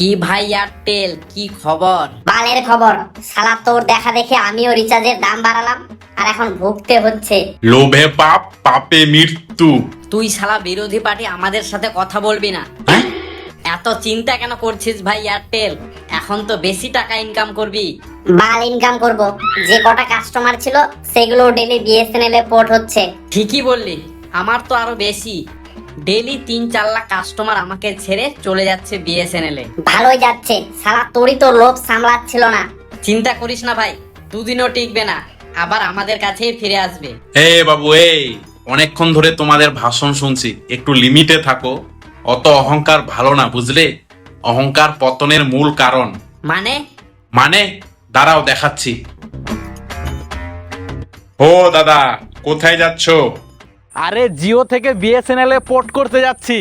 কি ভাই এয়ারটেল, কি খবর? বালের খবর। শালা তোর দেখা দেখে আমিও রিচার্জের দাম বাড়ালাম, আর এখন ভুগতে হচ্ছে। লোভে পাপ, পাপে মৃত্যু। তুই শালা বিরোধী পার্টি, আমাদের সাথে কথা বলবি না। হ্যাঁ? এত চিন্তা কেন করছিস ভাই এয়ারটেল? এখন তো বেশি টাকা ইনকাম করবি। বাল ইনকাম করব। যে কটা কাস্টমার ছিল সেগুলো ডেলি বিএসএনএল এ পোর্ট হচ্ছে। ঠিকই বললি, আমার তো আরো বেশি। ডেলি 3-4 লাখ কাস্টমার আমাকে ছেড়ে চলে যাচ্ছে বিএসএনএল এ। ভালোই যাচ্ছে, শালা তোরই তো লোভ সামলাচ্ছিল না। চিন্তা করিস না ভাই, দুদিনও টিকবে না, আবার আমাদের কাছেই ফিরে আসবে। এ বাবু, অনেকক্ষণ ধরে তোমাদের ভাষণ শুনছি, একটু লিমিটে থাকো। অত অহংকার ভালো না, বুঝলে? অহংকার পতনের মূল কারণ। মানে দাঁড়াও দেখাচ্ছি। ও দাদা, কোথায় যাচ্ছো? আরে জিও থেকে বিএসএনএল এ পোর্ট করতে যাচ্ছি।